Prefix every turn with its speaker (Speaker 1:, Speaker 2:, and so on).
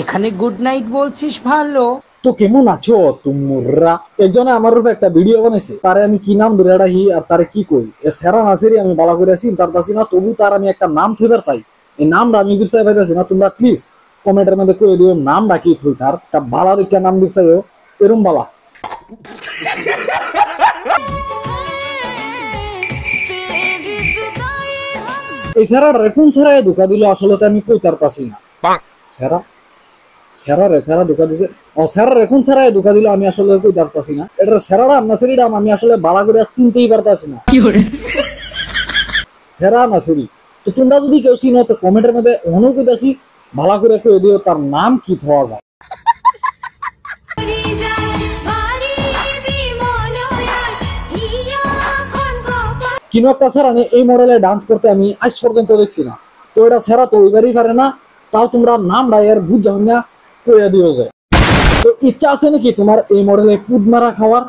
Speaker 1: এখানে good night বলছিস ভালো।
Speaker 2: তো কেমন আছো তোমরা? একজনে আমার উপরে একটা ভিডিও বানাইছে, তারে আমি কি নাম ধরে রাখি আর তারে কি কই। এ সেরা নাসেরি আমি বালা করে আছি তার কাছে না, তবু তার আমি একটা নাম থইবার চাই। এই নামটা আমি বিরসাই পাইতেছি না। তোমরা প্লিজ কমেন্টের মধ্যে কই দিও নামটা কি থই, তার একটা বালা দেখে নাম বিরসাইও এরম বালা। এই সেরাটা কোন সেরায় ধোকা দিল আসলে তো আমি কইতার পারছি না। সেরা সেরা রে সেরা ধোকা দিছে। ও সেরা এখন সেরায় ধোকা দিল আমি আসলে কইতার পারছি না। এটা সেরাটা না সেরিটা আমি আসলে বালা করে চিনতেই পারতাছি না। সেরা না সেরি। তো তোমরা যদি কেউ চিনো তো কমেন্টের মধ্যে অনুকূদাসি ভালো করে কই দিও তার নাম কি হওয়া যায়। কিনো একটা সেরা এই মডেলে ডান্স করতে আমি আজ পর্যন্ত দেখছি না। তো এটা সেরা তো ওইবারই পারে না, তাও তোমরা নাম রায়ের বুঝ যাও না কইয়া দিও যায়। তো ইচ্ছা আছে নাকি তোমার এই মডেলে কুদ মারা খাওয়ার?